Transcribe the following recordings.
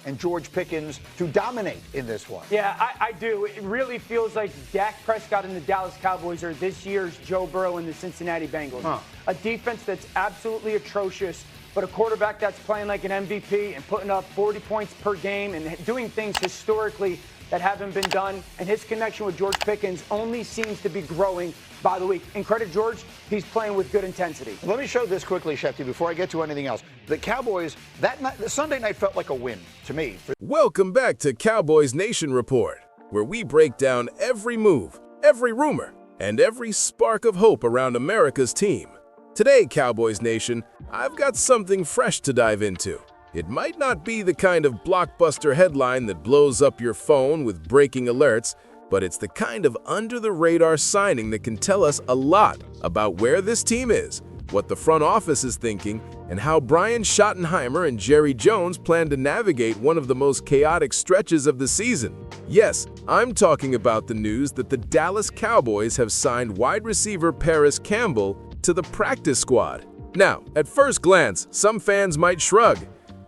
and George Pickens to dominate in this one. Yeah, I do. It really feels like Dak Prescott and the Dallas Cowboys are this year's Joe Burrow and the Cincinnati Bengals. A defense that's absolutely atrocious, but a quarterback that's playing like an MVP and putting up 40 points per game and doing things historically that haven't been done. And his connection with George Pickens only seems to be growing by the week. And credit George, he's playing with good intensity. Let me show this quickly, Shefty, before I get to anything else. The Cowboys, that night, the Sunday night felt like a win to me. Welcome back to Cowboys Nation Report, where we break down every move, every rumor, and every spark of hope around America's team. Today, Cowboys Nation, I've got something fresh to dive into. It might not be the kind of blockbuster headline that blows up your phone with breaking alerts, but it's the kind of under-the-radar signing that can tell us a lot about where this team is, what the front office is thinking, and how Brian Schottenheimer and Jerry Jones plan to navigate one of the most chaotic stretches of the season. Yes, I'm talking about the news that the Dallas Cowboys have signed wide receiver Parris Campbell to the practice squad. Now, at first glance, some fans might shrug.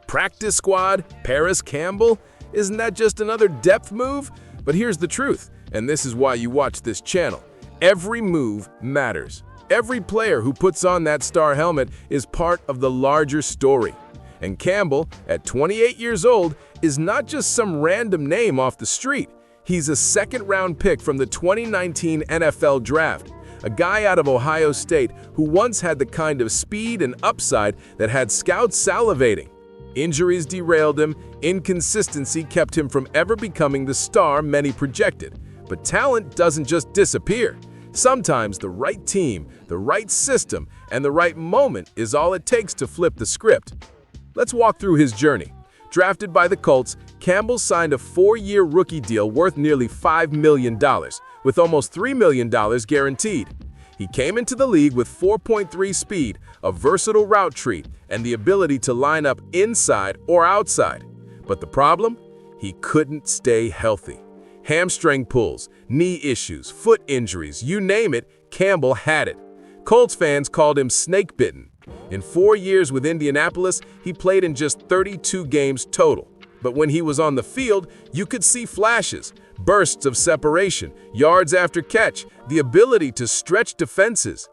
Practice squad, Parris Campbell? Isn't that just another depth move? But here's the truth, and this is why you watch this channel. Every move matters. Every player who puts on that star helmet is part of the larger story. And Campbell, at 28 years old, is not just some random name off the street. He's a second-round pick from the 2019 NFL Draft, a guy out of Ohio State who once had the kind of speed and upside that had scouts salivating. Injuries derailed him, inconsistency kept him from ever becoming the star many projected. But talent doesn't just disappear. Sometimes the right team, the right system, and the right moment is all it takes to flip the script. Let's walk through his journey. Drafted by the Colts, Campbell signed a 4-year rookie deal worth nearly $5 million, with almost $3 million guaranteed. He came into the league with 4.3 speed, a versatile route tree, and the ability to line up inside or outside. But the problem? He couldn't stay healthy. Hamstring pulls, knee issues, foot injuries, you name it, Campbell had it. Colts fans called him snake-bitten. In 4 years with Indianapolis, he played in just 32 games total. But when he was on the field, you could see flashes, bursts of separation, yards after catch, the ability to stretch defenses.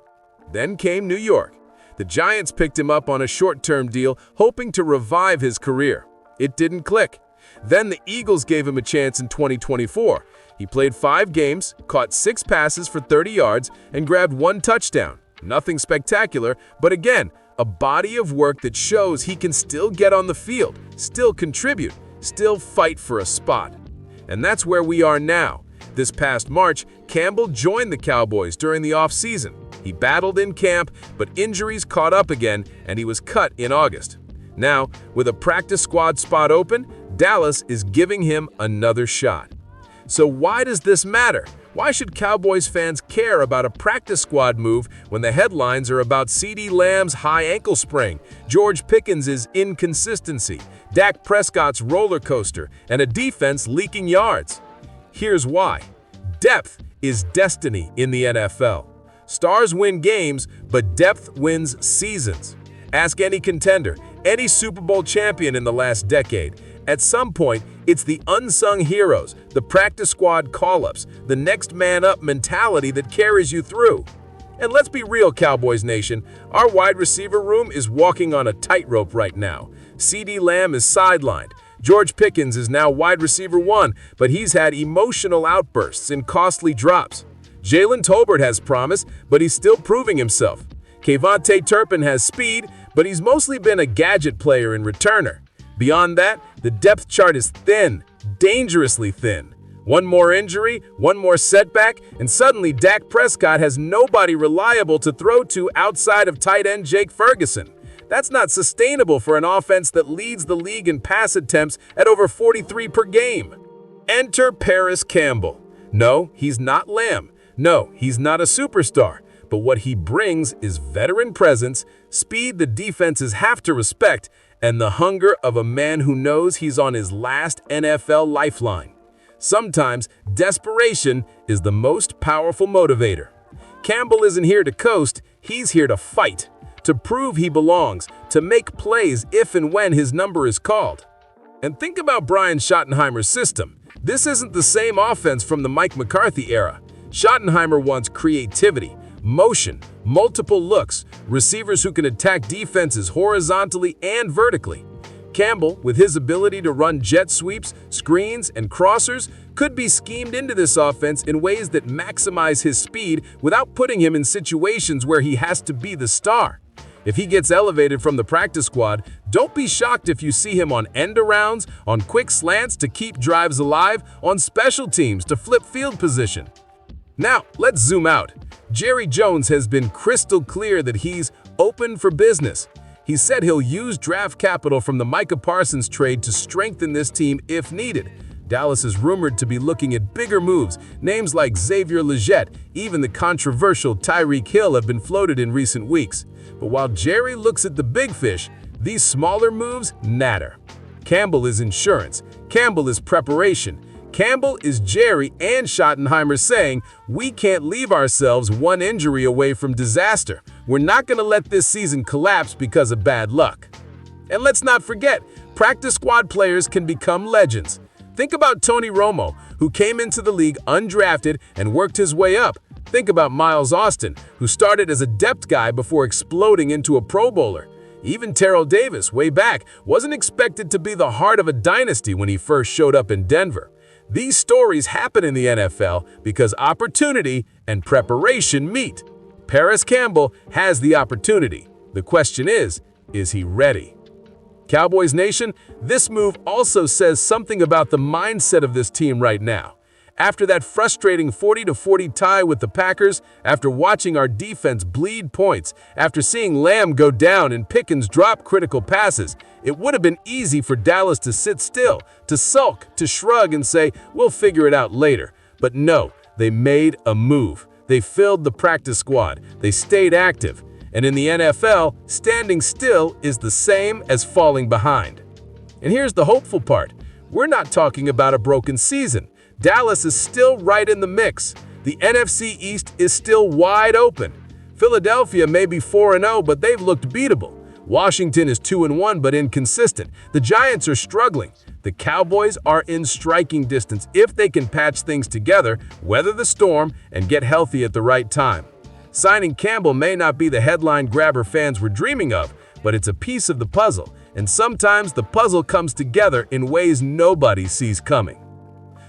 Then came New York. The Giants picked him up on a short-term deal, hoping to revive his career. It didn't click. Then the Eagles gave him a chance in 2024. He played 5 games, caught 6 passes for 30 yards, and grabbed 1 touchdown. Nothing spectacular, but again, a body of work that shows he can still get on the field, still contribute, still fight for a spot. And that's where we are now. This past March, Campbell joined the Cowboys during the offseason. He battled in camp, but injuries caught up again, and he was cut in August. Now, with a practice squad spot open, Dallas is giving him another shot. So why does this matter? Why should Cowboys fans care about a practice squad move when the headlines are about CeeDee Lamb's high ankle sprain, George Pickens' inconsistency, Dak Prescott's roller coaster, and a defense leaking yards? Here's why. Depth is destiny in the NFL. Stars win games, but depth wins seasons. Ask any contender, any Super Bowl champion in the last decade. At some point, it's the unsung heroes, the practice squad call-ups, the next man up mentality that carries you through. And let's be real, Cowboys Nation, our wide receiver room is walking on a tightrope right now. CeeDee Lamb is sidelined. George Pickens is now wide receiver 1, but he's had emotional outbursts and costly drops. Jalen Tolbert has promise, but he's still proving himself. Kayvontae Turpin has speed, but he's mostly been a gadget player and returner. Beyond that, the depth chart is thin, dangerously thin. One more injury, one more setback, and suddenly Dak Prescott has nobody reliable to throw to outside of tight end Jake Ferguson. That's not sustainable for an offense that leads the league in pass attempts at over 43 per game. Enter Parris Campbell. No, he's not Lamb. No, he's not a superstar. But what he brings is veteran presence, speed the defenses have to respect, and the hunger of a man who knows he's on his last NFL lifeline. Sometimes, desperation is the most powerful motivator. Campbell isn't here to coast, he's here to fight, to prove he belongs, to make plays if and when his number is called. And think about Brian Schottenheimer's system. This isn't the same offense from the Mike McCarthy era. Schottenheimer wants creativity, motion, multiple looks, receivers who can attack defenses horizontally and vertically. Campbell, with his ability to run jet sweeps, screens, and crossers, could be schemed into this offense in ways that maximize his speed without putting him in situations where he has to be the star. If he gets elevated from the practice squad, don't be shocked if you see him on end-arounds, on quick slants to keep drives alive, on special teams to flip field position. Now, let's zoom out. Jerry Jones has been crystal clear that he's open for business. He said he'll use draft capital from the Micah Parsons trade to strengthen this team if needed. Dallas is rumored to be looking at bigger moves. Names like Xavier Legette, even the controversial Tyreek Hill have been floated in recent weeks. But while Jerry looks at the big fish, these smaller moves matter. Campbell is insurance. Campbell is preparation. Campbell is Jerry and Schottenheimer saying, we can't leave ourselves one injury away from disaster. We're not going to let this season collapse because of bad luck. And let's not forget, practice squad players can become legends. Think about Tony Romo, who came into the league undrafted and worked his way up. Think about Miles Austin, who started as a depth guy before exploding into a Pro Bowler. Even Terrell Davis, way back, wasn't expected to be the heart of a dynasty when he first showed up in Denver. These stories happen in the NFL because opportunity and preparation meet. Parris Campbell has the opportunity. The question is he ready? Cowboys Nation, this move also says something about the mindset of this team right now. After that frustrating 40-40 tie with the Packers, after watching our defense bleed points, after seeing Lamb go down and Pickens drop critical passes, it would have been easy for Dallas to sit still, to sulk, to shrug and say, we'll figure it out later. But no, they made a move. They filled the practice squad. They stayed active. And in the NFL, standing still is the same as falling behind. And here's the hopeful part. We're not talking about a broken season. Dallas is still right in the mix. The NFC East is still wide open. Philadelphia may be 4-0, but they've looked beatable. Washington is 2-1, but inconsistent. The Giants are struggling. The Cowboys are in striking distance if they can patch things together, weather the storm, and get healthy at the right time. Signing Campbell may not be the headline grabber fans were dreaming of, but it's a piece of the puzzle, and sometimes the puzzle comes together in ways nobody sees coming.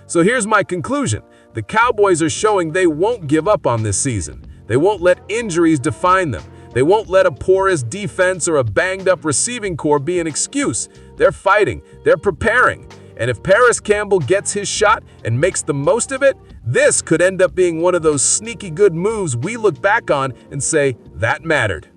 So here's my conclusion. The Cowboys are showing they won't give up on this season. They won't let injuries define them. They won't let a porous defense or a banged-up receiving core be an excuse. They're fighting. They're preparing. And if Parris Campbell gets his shot and makes the most of it, this could end up being one of those sneaky good moves we look back on and say, that mattered.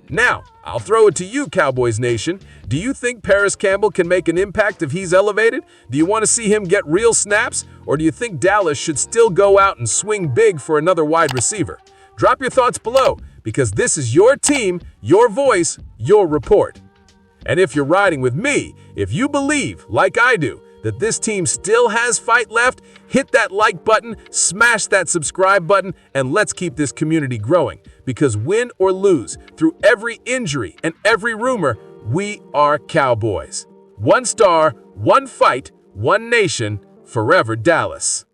Now, I'll throw it to you, Cowboys Nation. Do you think Parris Campbell can make an impact if he's elevated? Do you want to see him get real snaps? Or do you think Dallas should still go out and swing big for another wide receiver? Drop your thoughts below, because this is your team, your voice, your report. And if you're riding with me, if you believe, like I do, that this team still has fight left, hit that like button, smash that subscribe button, and let's keep this community growing. Because win or lose, through every injury and every rumor, we are Cowboys. One star, one fight, one nation, forever Dallas.